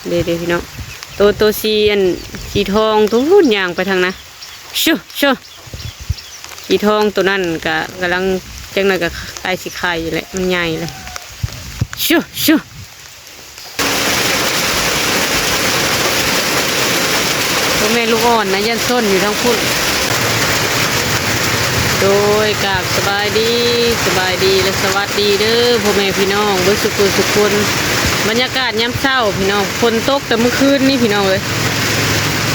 เดี๋ยวพี่น้องตัวสีทองตัวรุ่นยางไปทางนะชูสีทองตัวนั้นกำลังจังหน่อยกับไก่สีไข่อยู่เลยมันใหญ่เลยชูตัวแม่ลูกอ่อนนะยันส้นอยู่ทั้งพุ่นโดยกับสบายดีและสวัสดีเด้อพ่อแม่พี่น้องเบิดสุขบรรยากาศยามเช้าพี่น้องฝนตกแต่เมื่อคืนนี่พี่น้องเลย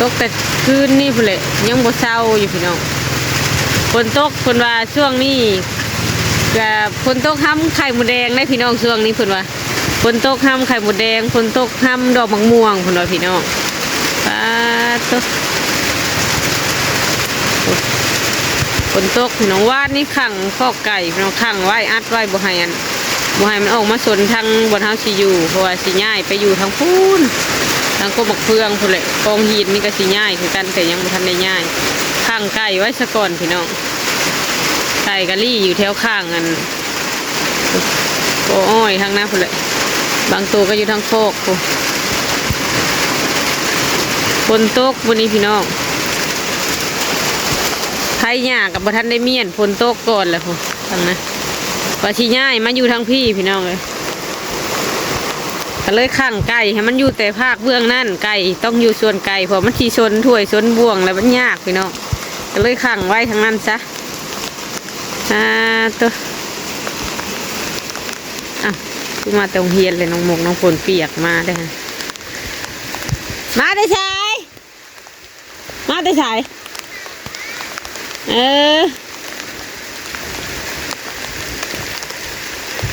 ตกแต่คืนนี่พุ่นแหละยังบ่เช้าอยู่พี่น้องฝนตกเพิ่นว่าช่วงนี้กับฝนตกห้ำไข่มดแดงได้พี่น้องช่วงนี้เพิ่นว่าฝนตกห้ำไข่มดแดงฝนตกห้ำดอกมะม่วงเพิ่นว่าพี่น้องฝนตกพี่น้องวาดนี่ขังคอกไก่พี่น้องขังไว้อัดไว้บ่ให้มันออกมาสนทางบนเฮาสิอยู่เพราะว่าสิย้ายไปอยู่ทางพูนทางกบกเฟืองพุ่นแหละกองหินนี่ก็สิย้ายคือกันแต่ยังบ่ทันได้ย้ายขังไก่ไว้ซะก่อนพี่น้องไก่กะลี่อยู่แถวข้างกันโอ้ยทางนั้นพุ่นแหละบางตัวก็อยู่ทางโคกฝนตกวันนี้พี่น้องไทยหญ้ากับบ่ทันได้เมียนฝนตกก่อนแหละพุ่นทางนั้นว่าสิย้ายมาอยู่ทางพี่น้องเลยก็เลยขังไก่ให้มันอยู่แต่ภาคเบื้องนั่นไก่ต้องอยู่ส่วนไก่เพราะมันที่ชนถ้วยชนบ่วงแล้วมันยากพี่น้องก็เลยขังไว้ทางนั้นซะตัวขึ้นมาตรงเฮียนเลยน้องหมกน้องฝนเปียกมาได้มาได้ใช่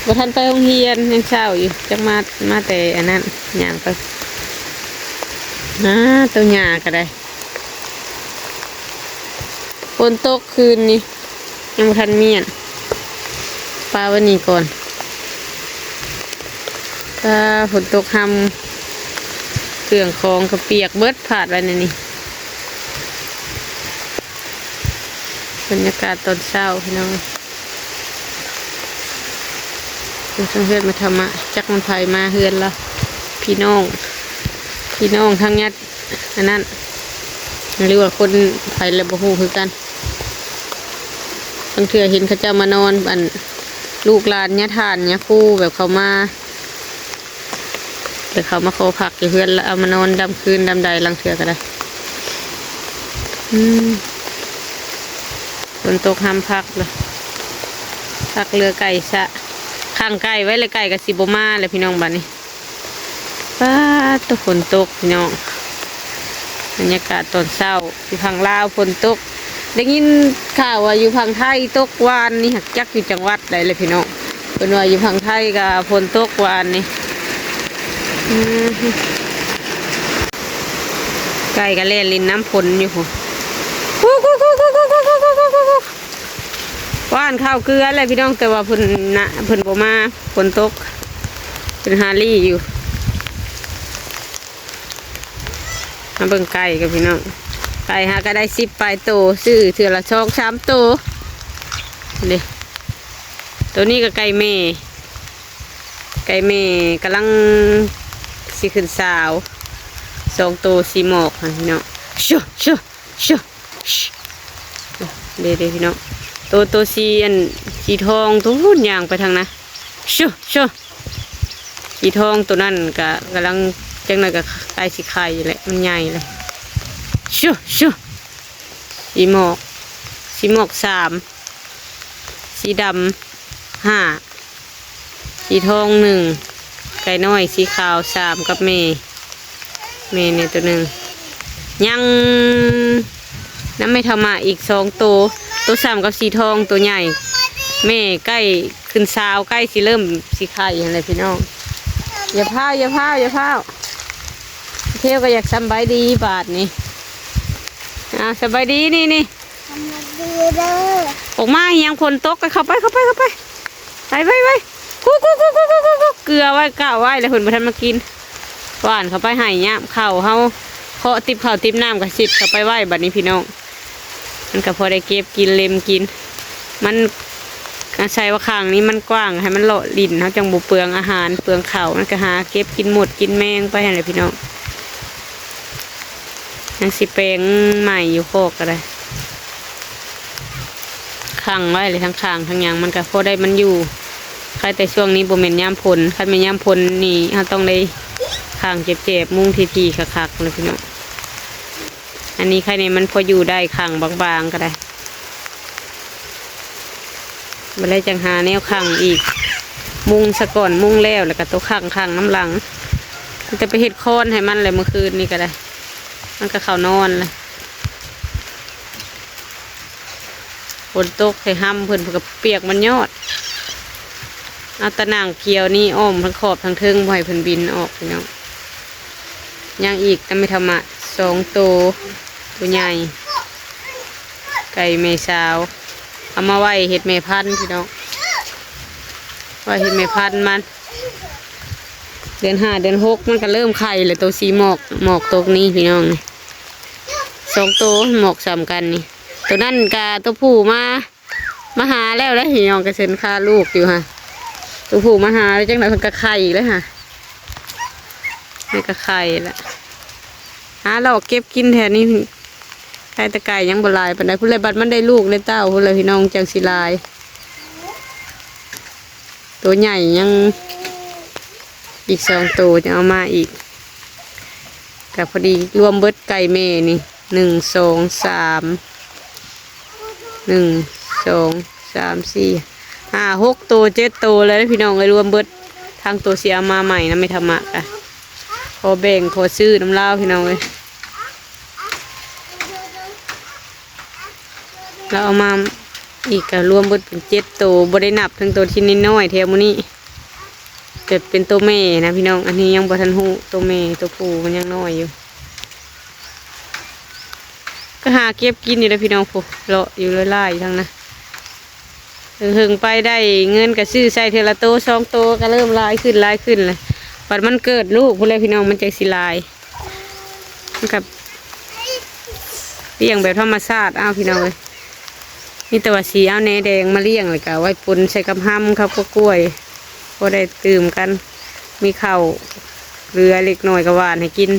บ่ทันไปโรงเรียนยังเช้าอยู่จังมาแต่อันนั้นย่างไปตัวหญ้าก็ได้ฝนตกคืนนี้ยังบ่ทันเมียนปลาวันนี้ก่อนถ้าฝนตกทำเครื่องคองกระเปียกเบิดผาดไว้ในนี้บรรยากาศตอนเช้าพี่น้องเพื่อนมาทำจักมันไผ่มาเฮือนละพี่น้องทั้งยัดอันนั้นหรือว่าคนไผ่ระบบหูคือกันบางเทื่อเห็นเขาเจ้ามานอนอันลูกหลานยัดทานยัดคู่แบบเขามาแต่เขามาขอผักอยู่เพื่อนแล้วเอามานอนดำคืนดำใดลังเทื่อก็ได้ฝนตกห้ามพักเลยพักเรือไก่สะข้างไก่ไว้เลยไก่กับสิบมาเลยพี่น้องบ้านนี้ตัวฝนตกพี่น้องบรรยากาศตอนเช้าอยู่พังลาวฝนตกได้ยินข่าวว่าอยู่พังไทยตกวานนี่หักจักอยู่จังหวัดใดเลยพี่น้องเป็นว่าอยู่พังไทยกับฝนตกวานนี่ไก่กับเล่นลินน้ำฝนอยู่ว่านข้าวเกลืออะไรพี่น้องแต่ว่าเพิ่นบ่มาฝนตกเป็นฮารี่อยู่มาเบิ่งไก่กับพี่น้องไก่หาก็ได้10ปลายโตซื้อเถื่อละ2-3โตนี่ตัวนี้ก็ไก่แม่กำลังสิขึ้นสาว2โตสีหมอกพี่น้องชูเดี๋ยวพี่น้องตัวสีทองตัวรุ่นยางไปทางนะชูสีทองตัวนั้นกำลังจังหน่อยกับไก่สีไข่อยู่เลยมันใหญ่เลยชูสีหมอก3สีดำ5สีทอง1ไก่น้อยสีขาว3กับเมเนี่ยตัวหนึ่งยังน้ำไม่ทำมาอีก2ตัว3กับสีทองตัวใหญ่แม่ใกล้ขึ้นสาวใกล้สิเริ่มสีไข่อะไรพี่น้องอย่าพาวเที่ยวก็อยากสบายดีบาทนี่สบายดีนี่ออกมายังฝนตกเข้าไปไปกูเกลือไว้ก้าวไว้แล้วหุ่นมาทำมากินหวานเข้าไปให้เนี่ยข้าวเขาเคาะติบข้าวติบน้ำกับสิบเข้าไปไหวบัดนี้พี่น้องมันก็พอได้เก็บกินเล็มกินมันใช้ว่าข้างนี้มันกว้างให้มันเลาะลิ้นเขาจังบุเปลืองอาหารเปลืองข้าวมันก็หาเก็บกินหมดกินแมงไปอะไรพี่น้อง ยังสิแปลงใหม่อยู่โคกก็ได้ขังไว้เลยทั้งข้างทั้งหยังมันก็พอได้มันอยู่ใครแต่ช่วงนี้บ่แม่นยามฝนคันแม่นยามฝนนี่เฮาต้องได้ข้างเจ็บๆมุ้งทีๆคักๆเลยพี่น้องอันนี้ใครเนี่ยมันพออยู่ได้ข้างบางๆก็ได้บ่ได้จังหาแนวข้างอีกมุ้งซะก่อนมุ้งแล้วก็ตัวข้างน้ำหลังมันจะไปเฮ็ดโคนให้มันเลยเมื่อคืนนี่ก็ได้มันก็เข้านอนเลยฝนตกใส่ห้ำเพิ่นก็เปียกมันยอดเอาตะนางเกียวนี่อ้อมทั้งขอบทั้งเทิงบ่ให้เพิ่นบินออกพี่น้องยังอีกแต่ไม่ทำอ่ะ2 ตัวใหญ่ไก่แม่สาวเอามาไว้เห็ดแม่พันธุ์พี่น้องไว้เห็ดแม่พันธุ์มันเดือน5 เดือน 6มันก็เริ่มไข่เลยตัวสีหมอกตกนี้พี่น้องนี่2 ตัวหมอกซ้ำกันนี่ตัวนั่นกาตัวผู้มาหาแล้วพี่น้องกระเซ็นค่าลูกอยู่ค่ะตัวผู้มาหาแล้วจังไหนมันก็ไข่เลยค่ะนี่ก็ไข่ละหาเราเก็บกินแทนนี่ไข่ตะไก่ยังบลายปานใดผู้ใดบัดมันได้ลูกได้เต้าผู้ใดพี่น้องจังสิลายตัวใหญ่ยังอีก2 ตัวจะเอามาอีกกับพอดีรวมเบิดไก่เมนี่1 2 3 1 2 3 4 5 6 ตัว7 ตัวเลยพี่น้องเลยรวมเบิดทางตัวเสียมาใหม่นะไม่ทำมะอ่ะพอแบ่งพอซื้อน้ำเล่าพี่น้องเลยเราเอามาอีกก็รวมเบิดเป็น7 ตัวบ่ได้นับทั้งตัวที่น้อยๆแถวมื้อนี้เกิดเป็นตัวแม่นะพี่น้องอันนี้ยังบ่ทันหูตัวแม่ตัวผู้มันยังน้อยอยู่ก็หาเก็บกินอยู่แล้วพี่น้องผู้เลาะอยู่ไล่ๆทั้งนั้นหึงไปได้เงินก็ซื้อใส่เทละโต2 ตัวก็เริ่มลายขึ้นเลยปัดมันเกิดลูกพวกเลยพี่น้องมันใจสิลายกับเลี้ยงแบบธรรมชาติเอาพี่น้องเลยนี่แต่ว่าสีเอาแหนแดงมาเลี้ยงเลยกะไว้ปนใส่กำห้ำครับก็กล้วยก็ได้ตื่มกันมีข้าวเรือเล็กน้อยกระวานให้กิน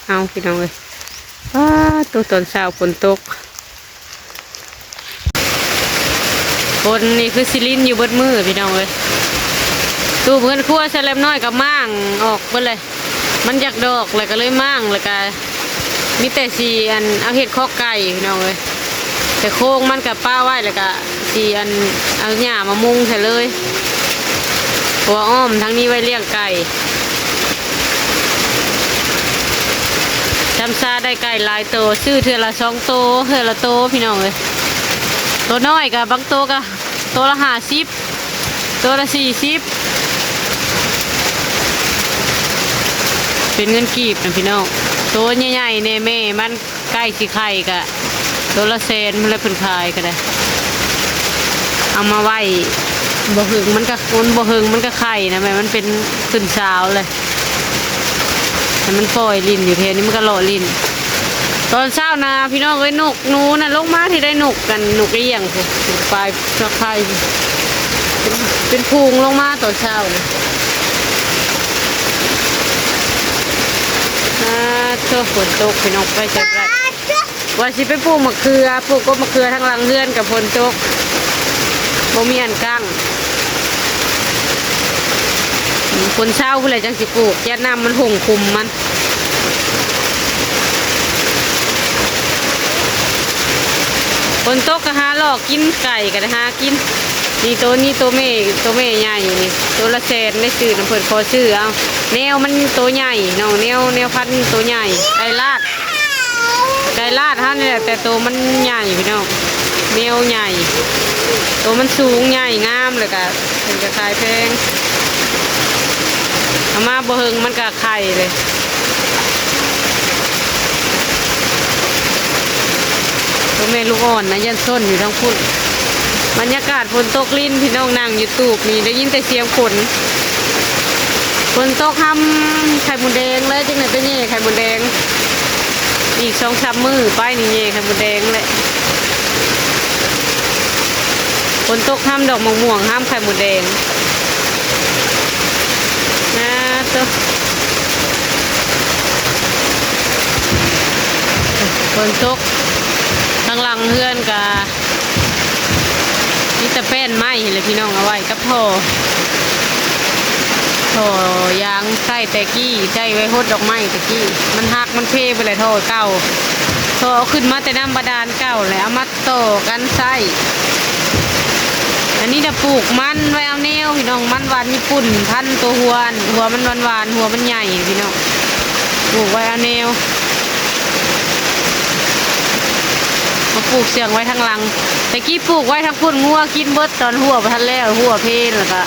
เอาพี่น้องเลยตัวตอนเช้าฝนตกคนนี่คือซิลินอยู่บนมือพี่น้องเลยตู้เพื่อนครัวเซเลมน้อยกับมั่งออกไปเลยมันอยากดอกเลยก็เลยมั่งเลยก็มีแต่สีอันเอาเห็ดข้อไก่พี่น้องเลยแต่โค้งมันกับป้าไว้เลยก็สีอันเอาหญ้ามามุงใส่เลยหัวอ้อมทั้งนี้ไว้เลี้ยงไก่จำซาได้ไก่หลายตัวซื้อเทือละ2 ตัวเทือละโตพี่น้องเลยตัวน้อยกับบางตัวก็ตัวละ50ตัวละ40เป็นเงินกีบนะพี่น้องตัวใหญ่ๆเนี่ยแม่มันใกล้สิไข่กะตัวละ100,000มันเลยเพิ่นขายก็ได้เอามาไว้บ่หึงมันก็บ่หึงมันก็ไข่นะแม่มันเป็นขึ้นสาวเลยแต่มันปล่อยลิ้นอยู่เทนี้มันก็หล่อลิ้นตอนเช้านะพี่น้องเอ้ยนกหนูน่ะลงมาที่ได้นกกันนกเอี้ยงพวกปลายสักไข่เป็นพุงลงมาตอนเช้าเลยตัวฝนตกพี่น้องไปใช่ไหมว่าสิไปปลูกมะเขือปลูกก็มะเขือทั้งหลังเฮือนกับฝนตกบ่มีอันกั้งคนเช้าผู้ใดจังสิปลูกแย่น้ำมันห่งคุมมันฝนตกก็หาหลอกกินไก่ก็ได้หากินนี่ตัวแม่ใหญ่อยู่นี่ตัวละ100,000ได้ซื้อน้ำเพิ่นพอซื้อเอาแนวมันตัวใหญ่น้องแนวพันตัวใหญ่ไก่ลาดฮะเนี่ยแต่ตัวมันใหญ่พี่น้องแนวใหญ่ตัวมันสูงใหญ่งามเลยก็เป็นกระขายแพงเอามาบ่เฮิงมันก็ไข่เลยตัวแม่ลูกอ่อนนะยันส้นอยู่ทั้งพุ่นบรรยากาศฝนตกลิ้นพี่น้องนั่งอยู่ตูบนี่ได้ยินแต่เสียงฝนตกทำไข่มุนแดงเลยจังไหนไปเย่ไข่มุนแดงอีก2-3 มื้อไปนี่เย่ไข่มุนแดงเลยฝนตกทำดอกม่วงห้ามไข่มุนแดงนะตัว ฝนตกทางหลังเฮือนกะนี่จะเป็นไม้เลยพี่น้องเอาไว้กับท่อยางใส่แต่กี้ใส่ไว้หดดอกไม้แต่กี้มันหักมันเพไปเลยท่อเก่าท่อเอาขึ้นมาแต่น้ำบาดาลเก่าแล้วเอามาต่อกันใส่อันนี้จะปลูกมันไว้เอาแนวพี่น้องมันหวานญี่ปุ่นพันตัวหัวมันหวานหัวมันใหญ่พี่น้องปลูกไว้เอาแนวมาปลูกเสียงไว้ทางหลังแต่กี้ปลูกไว้ทางพุ่นงัวกินเบิดตอนหัวพันแล้วหัวเพลนแล้วก็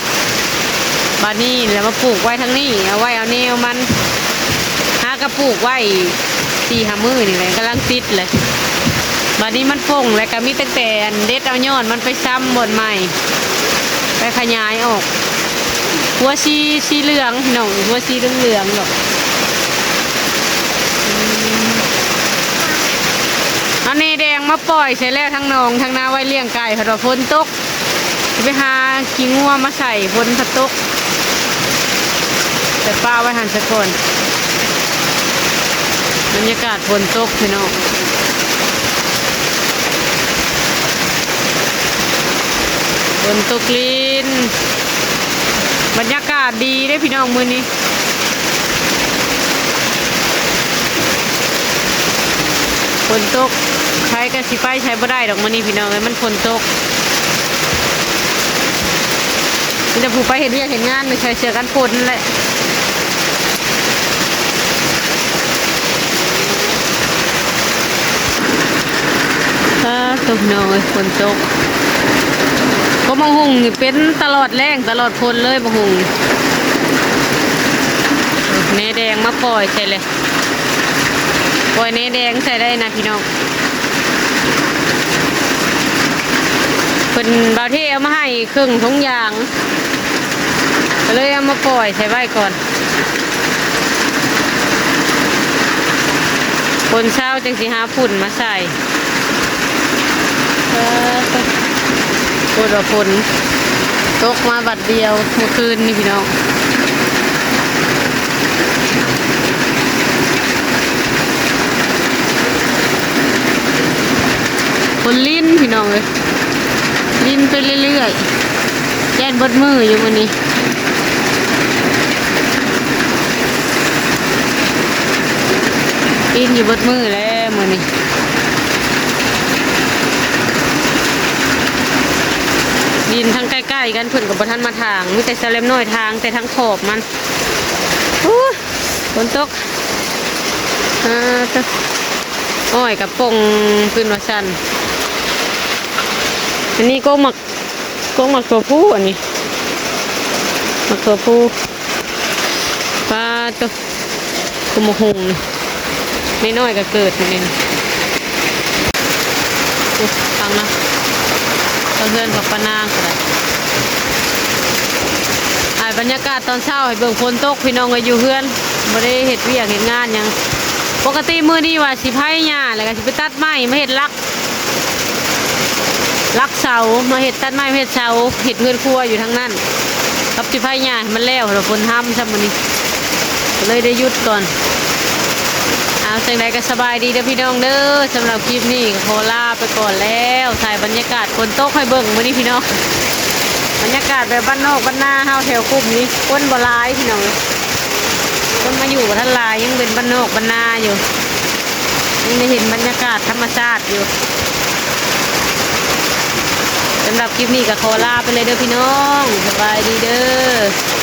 บานนี้แล้วมาปลูกไว้ทางนี้เอาไว้เอาแนวมันหากระปลูกไว้4-5 มื้อนี่แหละกำลังติดเลยบานนี้มันป่งแล้วก็มีตั้งแต่เด็ดเอายอดมันไปซ้ำบนใหม่ไปขยายออกหัวสีเหลืองพี่น้องหัวสีเหลืองหรอกเอาเนแดงมาปล่อยใส่แล้วทั้งนองทั้งนาไว้เลี้ยงไก่พอฝนตกไปหาขี้งัวมาใส่ฝนพัดตกแต่ป้าไว้หันสะก่อนบรรยากาศฝนตกพี่น้องฝนตกลินบรรยากาศดีได้พี่น้องมื้อนี้ฝนตกใช้กันสิไปใช้บ่ได้ดอกมื้อนี้พี่น้องเลยมันฝนตกมันจะผูกไปเห็นเวียกเห็นงานไม่ใช่เสือกันฝนแหละตกน้อยฝนตกก็มะฮุงนี่เป็นตลอดแรงตลอดฝนเลยมะฮุงเนแดงมาปล่อยใช่เลยปล่อยเนแดงใส่ได้นะพี่น้องเป็นบาวที่เอามาให้ครึ่งทุงยางก็เลยเอามาปล่อยใส่ไว้ก่อนคนเช้าจังสิหาฝุ่นมาใส่ฝนฝนตกมาบัดเดียวเมื่อคืนนี่พี่น้องฝนลิ้นพี่น้องเลยลิ้นไปเรื่อยๆแจ้นบดมืออยู่วันนี้ลิ้นอยู่บดมือแล้ววันนี้ดินทั้งใกล้ๆกันเพิ่นกับบ่ทันมาทางมีแต่แสลมน้อยทางแต่ทั้งขอบมันฝนตกอ้อยกับปงขึ้นมาสั่นอันนี้ก็หมักตัวผู้อันนี้หมักตัวผู้ปลาตัวกุมหงไม่น้อยก็เกิดมันเองฟังนะเพื่อนกับปานางก็ได้บรรยากาศตอนเช้าให้เบิ่งฝนตกพี่น้องก็อยู่เพื่อนบ่ได้เฮ็ดเวียกเฮ็ดงานหยังปกติมื้อนี้ว่าสิไผหญ้าแล้วก็สิไปตัดไม้มาเฮ็ดลักเสามาเฮ็ดตัดไม้เฮ็ดเสาเฮ็ดเฮือนครัวอยู่ทางนั้นกับสิไผหญ้ามันแล้วแล้วฝนห้ำซะมื้อนี้ก็เลยได้หยุดก่อนจังใดก็สบายดีเด้อพี่น้องเด้อสำหรับคลิปนี้ขอลาไปก่อนแล้วถ่ายบรรยากาศฝนตกให้เบิ่งมื้อนี้พี่น้องบรรยากาศแบบบ้านนอกบ้านนาเฮาแถวกลุ่มนี้คนบ่หลายพี่น้องคนมาอยู่กับท่านหลายยังเป็นบ้านนอกบ้านนาอยู่ยังได้เห็นบรรยากาศธรรมชาติอยู่สำหรับคลิปนี้ก็ขอลาไปเลยเด้อพี่น้องสบายดีเด้อ